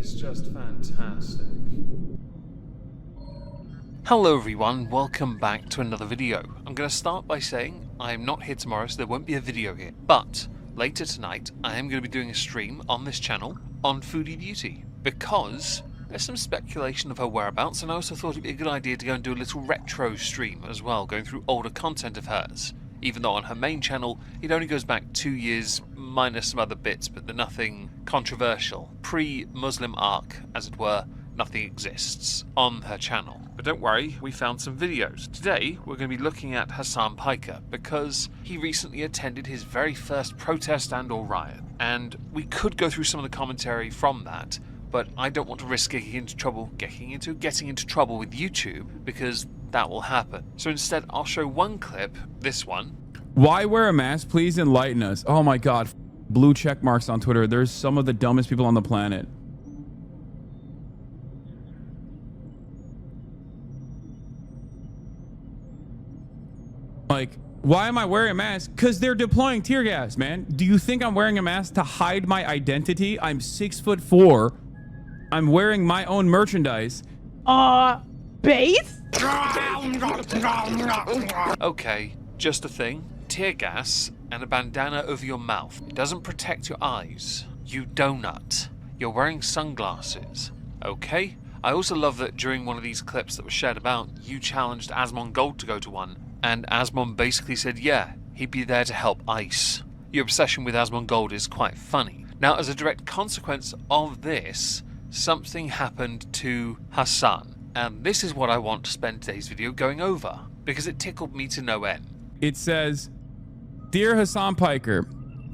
is just fantastic. Hello everyone, welcome back to another video. I'm going to start by saying I'm not here tomorrow, so there won't be a video here. But later tonight, I am going to be doing a stream on this channel on Foodie Beauty, because there's some speculation of her whereabouts, and I also thought it'd be a good idea to go and do a little retro stream as well, going through older content of hers. Even though on her main channel, it only goes back 2 years, minus some other bits, but they're nothing controversial. Pre-Muslim arc, as it were, nothing exists on her channel. But don't worry, we found some videos. Today, we're going to be looking at Hasan Piker, because he recently attended his very first protest and/or riot. And we could go through some of the commentary from that, but I don't want to risk getting into trouble with YouTube, because that will happen. So instead, I'll show one clip, this one. Why wear a mask? Please enlighten us. Oh my god. Blue check marks on Twitter. There's some of the dumbest people on the planet. Like, why am I wearing a mask? Because they're deploying tear gas, man. Do you think I'm wearing a mask to hide my identity? I'm 6'4". I'm wearing my own merchandise. Base? Okay, just a thing. Tear gas and a bandana over your mouth. It doesn't protect your eyes. You donut. You're wearing sunglasses. Okay? I also love that during one of these clips that was shared about, you challenged Asmongold to go to one, and Asmon basically said, yeah, he'd be there to help ICE. Your obsession with Asmongold is quite funny. Now, as a direct consequence of this, something happened to Hasan, and this is what I want to spend today's video going over, because it tickled me to no end. It says, Dear Hasan Piker,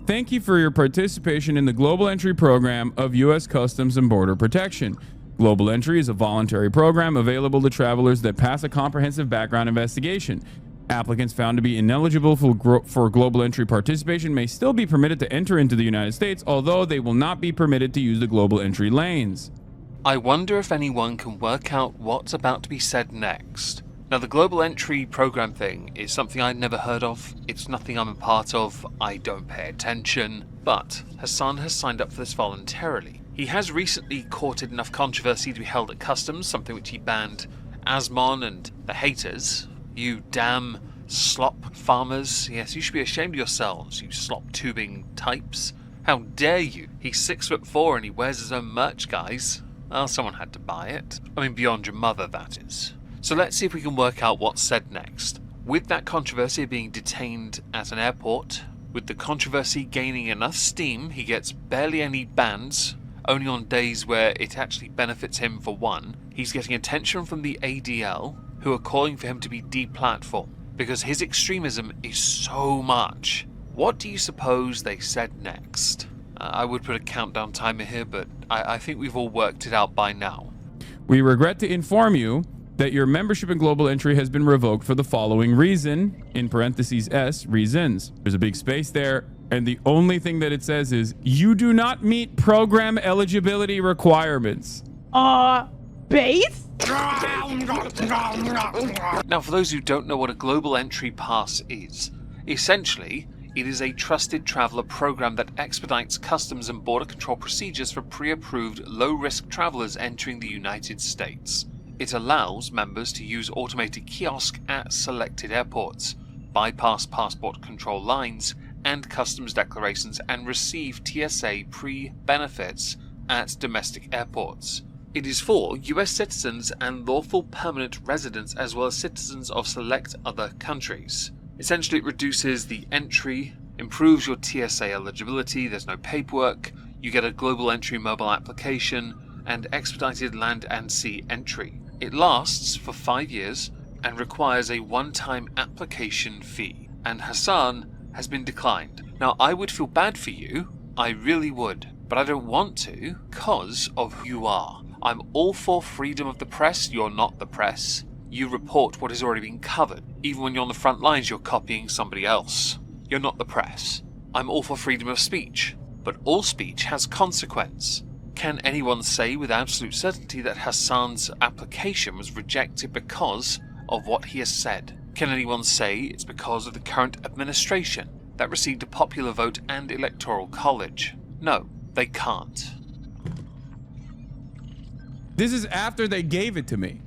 thank you for your participation in the Global Entry Program of U.S. Customs and Border Protection. Global Entry is a voluntary program available to travelers that pass a comprehensive background investigation. Applicants found to be ineligible for Global Entry participation may still be permitted to enter into the United States, although they will not be permitted to use the Global Entry lanes. I wonder if anyone can work out what's about to be said next. Now, the Global Entry Program thing is something I'd never heard of. It's nothing I'm a part of. I don't pay attention. But Hasan has signed up for this voluntarily. He has recently courted enough controversy to be held at customs, something which he banned Asmon and the haters. You damn slop farmers. Yes, you should be ashamed of yourselves, you slop tubing types. How dare you? He's 6'4" and he wears his own merch, guys. Well, someone had to buy it. I mean, beyond your mother, that is. So let's see if we can work out what's said next. With that controversy of being detained at an airport, with the controversy gaining enough steam, he gets barely any bans, only on days where it actually benefits him for one. He's getting attention from the ADL, who are calling for him to be deplatformed, because his extremism is so much. What do you suppose they said next? I would put a countdown timer here, but I think we've all worked it out by now. We regret to inform you that your membership in Global Entry has been revoked for the following reason, in parentheses S, reasons. There's a big space there, and the only thing that it says is, you do not meet program eligibility requirements. Base? Now, for those who don't know what a Global Entry Pass is, essentially, it is a trusted traveler program that expedites customs and border control procedures for pre-approved low-risk travelers entering the United States. It allows members to use automated kiosk at selected airports, bypass passport control lines and customs declarations, and receive TSA pre-benefits at domestic airports. It is for US citizens and lawful permanent residents, as well as citizens of select other countries. Essentially, it reduces the entry, improves your TSA eligibility, there's no paperwork, you get a Global Entry mobile application, and expedited land and sea entry. It lasts for 5 years and requires a one-time application fee, and Hasan has been declined. Now, I would feel bad for you, I really would, but I don't want to because of who you are. I'm all for freedom of the press, you're not the press. You report what has already been covered. Even when you're on the front lines, you're copying somebody else. You're not the press. I'm all for freedom of speech, but all speech has consequence. Can anyone say with absolute certainty that Hasan's application was rejected because of what he has said? Can anyone say it's because of the current administration that received a popular vote and electoral college? No, they can't. This is after they gave it to me.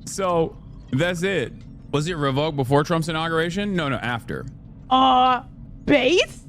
So that's it. Was it revoked before Trump's inauguration? No, after. Base?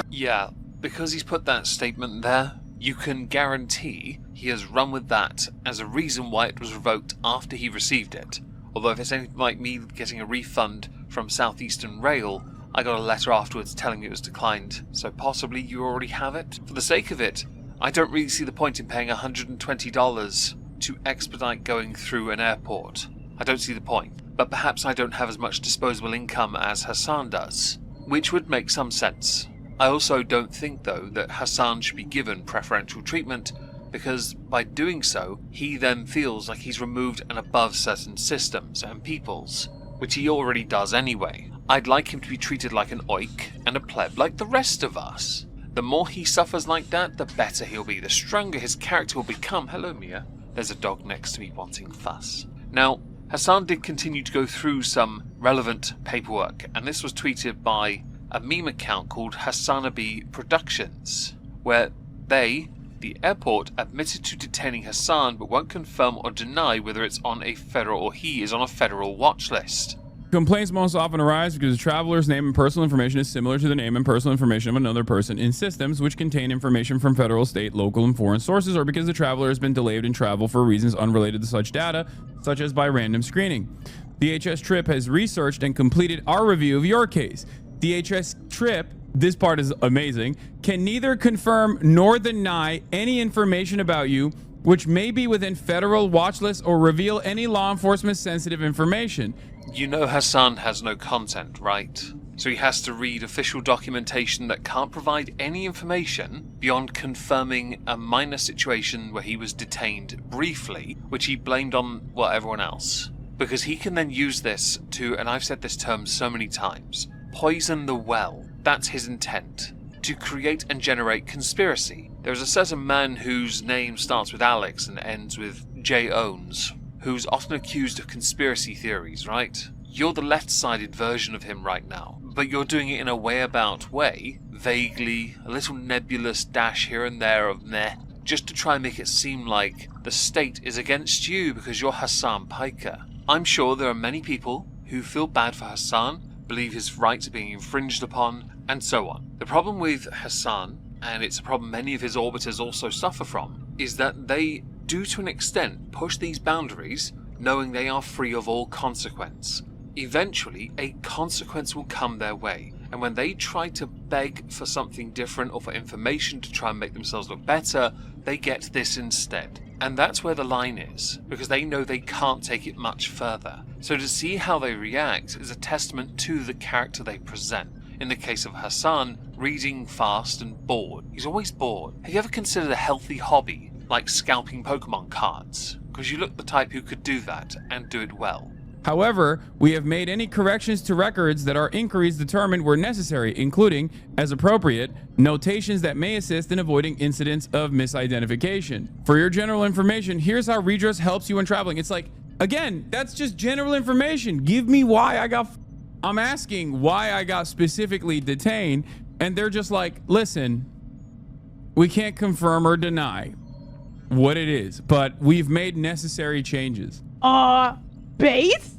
Yeah, because he's put that statement there, you can guarantee he has run with that as a reason why it was revoked after he received it. Although if it's anything like me getting a refund from Southeastern Rail, I got a letter afterwards telling me it was declined, so possibly you already have it. For the sake of it, I don't really see the point in paying $120 to expedite going through an airport. I don't see the point, but perhaps I don't have as much disposable income as Hasan does, which would make some sense. I also don't think, though, that Hasan should be given preferential treatment, because by doing so, he then feels like he's removed and above certain systems and peoples, which he already does anyway. I'd like him to be treated like an oik and a pleb like the rest of us. The more he suffers like that, the better he'll be, the stronger his character will become. Hello, Mia. There's a dog next to me wanting fuss. Now, Hasan did continue to go through some relevant paperwork, and this was tweeted by a meme account called Hasanabi Productions, where they, the airport, admitted to detaining Hasan but won't confirm or deny whether it's on a federal or he is on a federal watch list. Complaints most often arise because the traveler's name and personal information is similar to the name and personal information of another person in systems which contain information from federal, state, local, and foreign sources, or because the traveler has been delayed in travel for reasons unrelated to such data, such as by random screening. DHS Trip has researched and completed our review of your case. DHS Trip, this part is amazing, can neither confirm nor deny any information about you which may be within federal watch lists or reveal any law enforcement sensitive information. You know Hasan has no content, right? So he has to read official documentation that can't provide any information beyond confirming a minor situation where he was detained briefly, which he blamed on, well, everyone else. Because he can then use this to, and I've said this term so many times, poison the well. That's his intent. To create and generate conspiracy. There's a certain man whose name starts with Alex and ends with J. Owens, who's often accused of conspiracy theories, right? You're the left-sided version of him right now, but you're doing it in a way-about way, vaguely, a little nebulous dash here and there of meh, just to try and make it seem like the state is against you because you're Hasan Piker. I'm sure there are many people who feel bad for Hasan, believe his rights are being infringed upon, and so on. The problem with Hasan, and it's a problem many of his orbiters also suffer from, is that they do to an extent push these boundaries knowing they are free of all consequence. Eventually, a consequence will come their way, and when they try to beg for something different or for information to try and make themselves look better, they get this instead. And that's where the line is, because they know they can't take it much further. So to see how they react is a testament to the character they present. In the case of Hasan, reading fast and bored. He's always bored. Have you ever considered a healthy hobby, like scalping Pokemon cards? Because you look the type who could do that, and do it well. However, we have made any corrections to records that our inquiries determined were necessary, including, as appropriate, notations that may assist in avoiding incidents of misidentification. For your general information, here's how Redress helps you when traveling. It's like, again, that's just general information. Give me why I got... I'm asking why I got specifically detained, and they're just like, listen, we can't confirm or deny what it is, but we've made necessary changes. Base?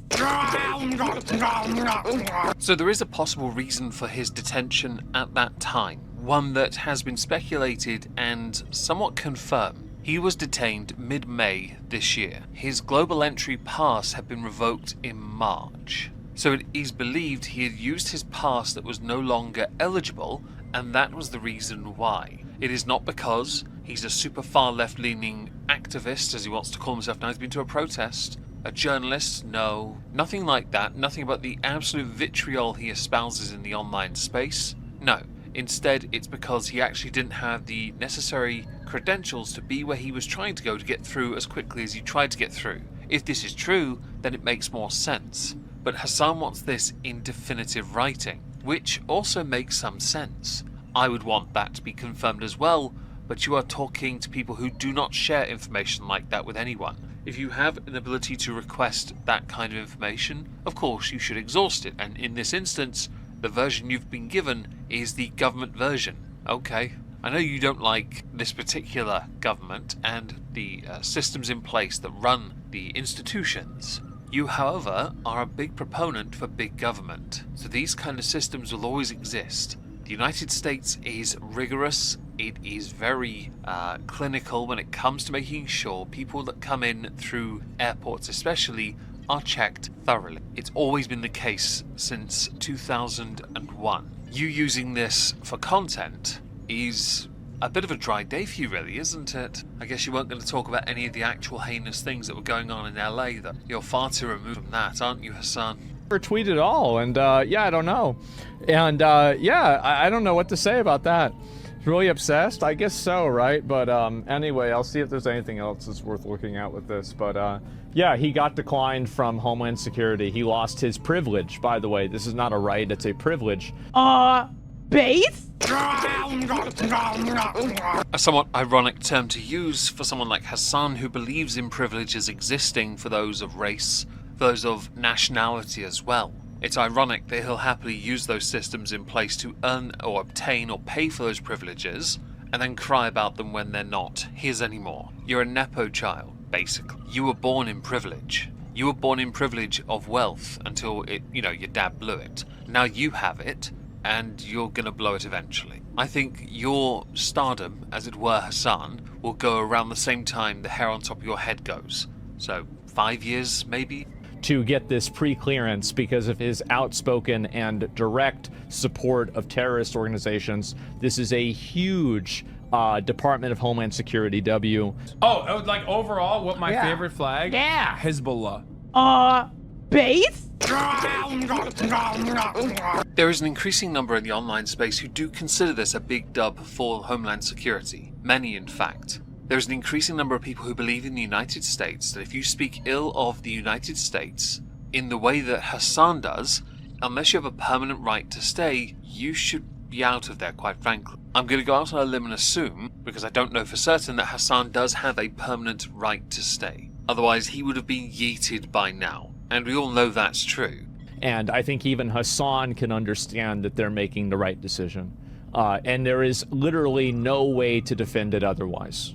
So there is a possible reason for his detention at that time, one that has been speculated and somewhat confirmed. He was detained mid-May this year. His global entry pass had been revoked in March. So it is believed he had used his pass that was no longer eligible, and that was the reason why. It is not because he's a super far left-leaning activist, as he wants to call himself now. He's been to a protest. A journalist? No. Nothing like that. Nothing about the absolute vitriol he espouses in the online space. No. Instead, it's because he actually didn't have the necessary credentials to be where he was trying to go to get through as quickly as he tried to get through. If this is true, then it makes more sense. But Hasan wants this in definitive writing, which also makes some sense. I would want that to be confirmed as well, but you are talking to people who do not share information like that with anyone. If you have an ability to request that kind of information, of course you should exhaust it, and in this instance, the version you've been given is the government version. Okay, I know you don't like this particular government and the systems in place that run the institutions. You, however, are a big proponent for big government. So these kind of systems will always exist. The United States is rigorous. It is very clinical when it comes to making sure people that come in through airports especially are checked thoroughly. It's always been the case since 2001. You using this for content is a bit of a dry day for you, really, isn't it? I guess you weren't going to talk about any of the actual heinous things that were going on in LA, though. You're far too removed from that, aren't you, Hasan? Never tweet at all, and yeah, I don't know. And yeah, I don't know what to say about that. Really obsessed? I guess so, right? But anyway, I'll see if there's anything else that's worth looking at with this. But yeah, he got declined from Homeland Security. He lost his privilege, by the way. This is not a right, it's a privilege. Base? A somewhat ironic term to use for someone like Hasan who believes in privileges existing for those of race, for those of nationality as well. It's ironic that he'll happily use those systems in place to earn or obtain or pay for those privileges, and then cry about them when they're not his anymore. You're a Nepo child, basically. You were born in privilege. You were born in privilege of wealth until your dad blew it. Now you have it, and you're gonna blow it eventually. I think your stardom, as it were, Hasan, will go around the same time the hair on top of your head goes. So, 5 years, maybe? To get this pre-clearance because of his outspoken and direct support of terrorist organizations. This is a huge Department of Homeland Security W. Oh, like overall, what my favorite flag? Yeah. Hezbollah. Base? There is an increasing number in the online space who do consider this a big dub for Homeland Security. Many, in fact. There is an increasing number of people who believe in the United States that if you speak ill of the United States in the way that Hasan does, unless you have a permanent right to stay, you should be out of there, quite frankly. I'm going to go out on a limb and assume, because I don't know for certain, that Hasan does have a permanent right to stay. Otherwise, he would have been yeeted by now. And we all know that's true. And I think even Hasan can understand that they're making the right decision. And there is literally no way to defend it otherwise.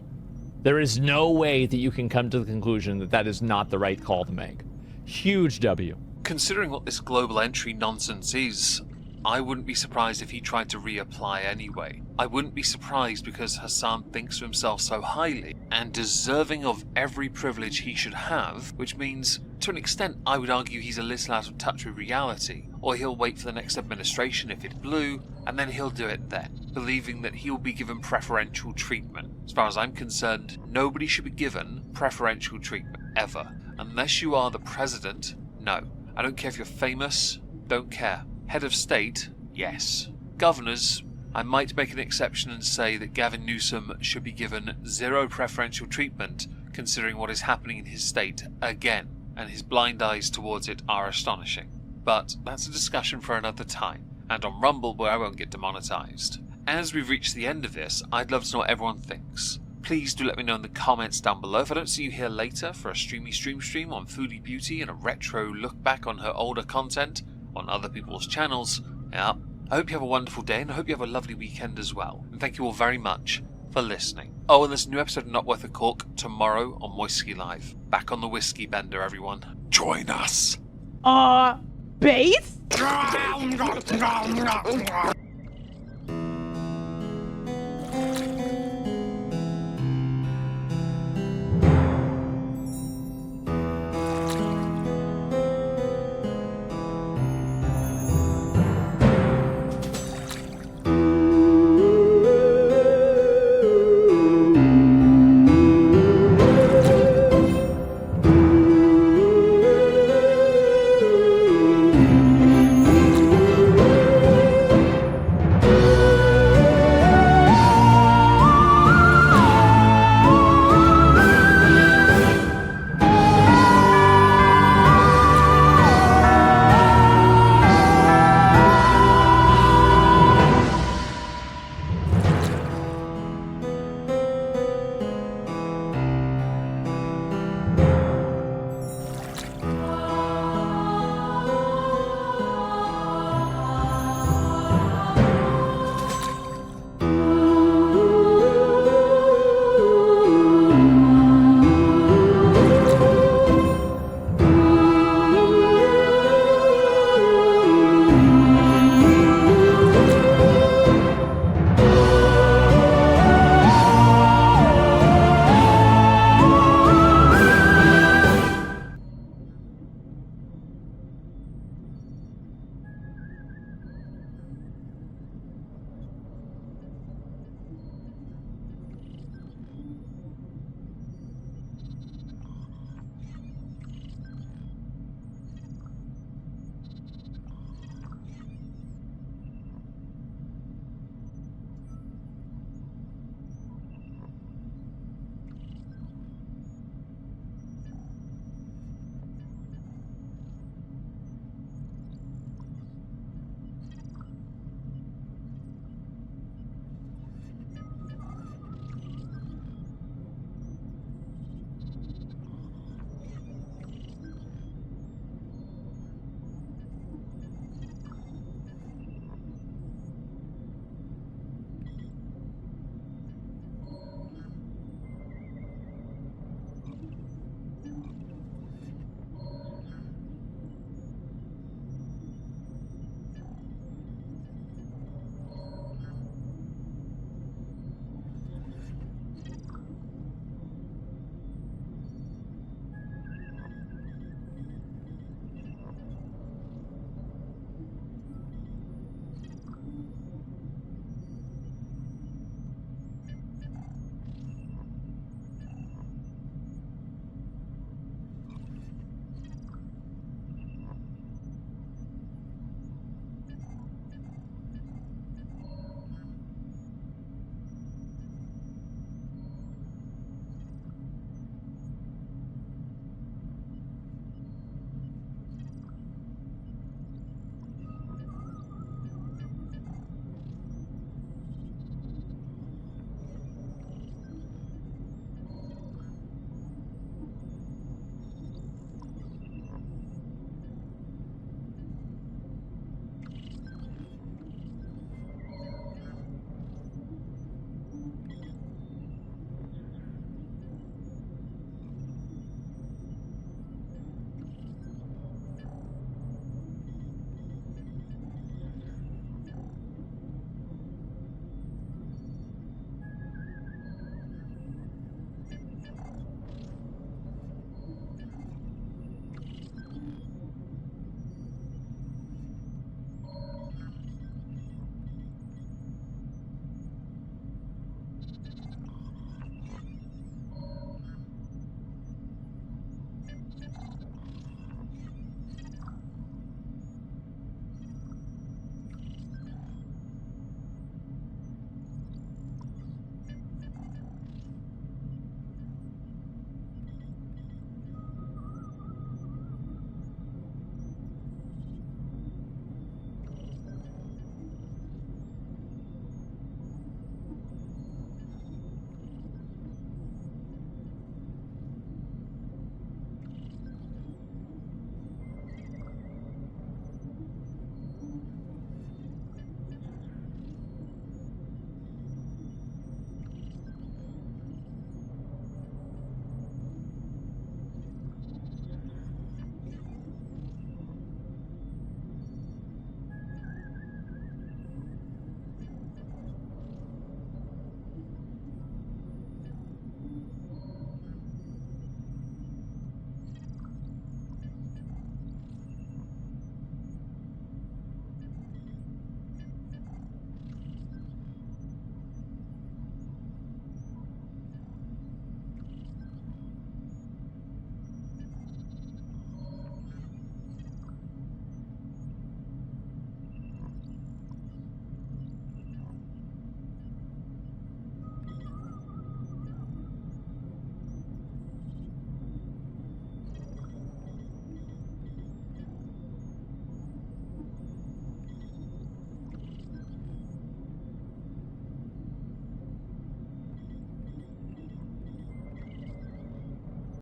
There is no way that you can come to the conclusion that that is not the right call to make. Huge W. Considering what this global entry nonsense is, I wouldn't be surprised if he tried to reapply anyway. I wouldn't be surprised because Hasan thinks of himself so highly and deserving of every privilege he should have, which means, to an extent, I would argue he's a little out of touch with reality. Or he'll wait for the next administration if it's blue, and then he'll do it then, believing that he'll be given preferential treatment. As far as I'm concerned, nobody should be given preferential treatment, ever. Unless you are the president, no. I don't care if you're famous, don't care. Head of state, yes. Governors, I might make an exception and say that Gavin Newsom should be given zero preferential treatment, considering what is happening in his state again, and his blind eyes towards it are astonishing. But that's a discussion for another time, and on Rumble where I won't get demonetized. As we've reached the end of this, I'd love to know what everyone thinks. Please do let me know in the comments down below. If I don't see you here later for a stream on Foodie Beauty and a retro look back on her older content on other people's channels, yeah, I hope you have a wonderful day and I hope you have a lovely weekend as well. And thank you all very much for listening. Oh, and there's a new episode of Not Worth a Cork tomorrow on Moistski Live. Back on the whiskey bender, everyone. Join us. Base?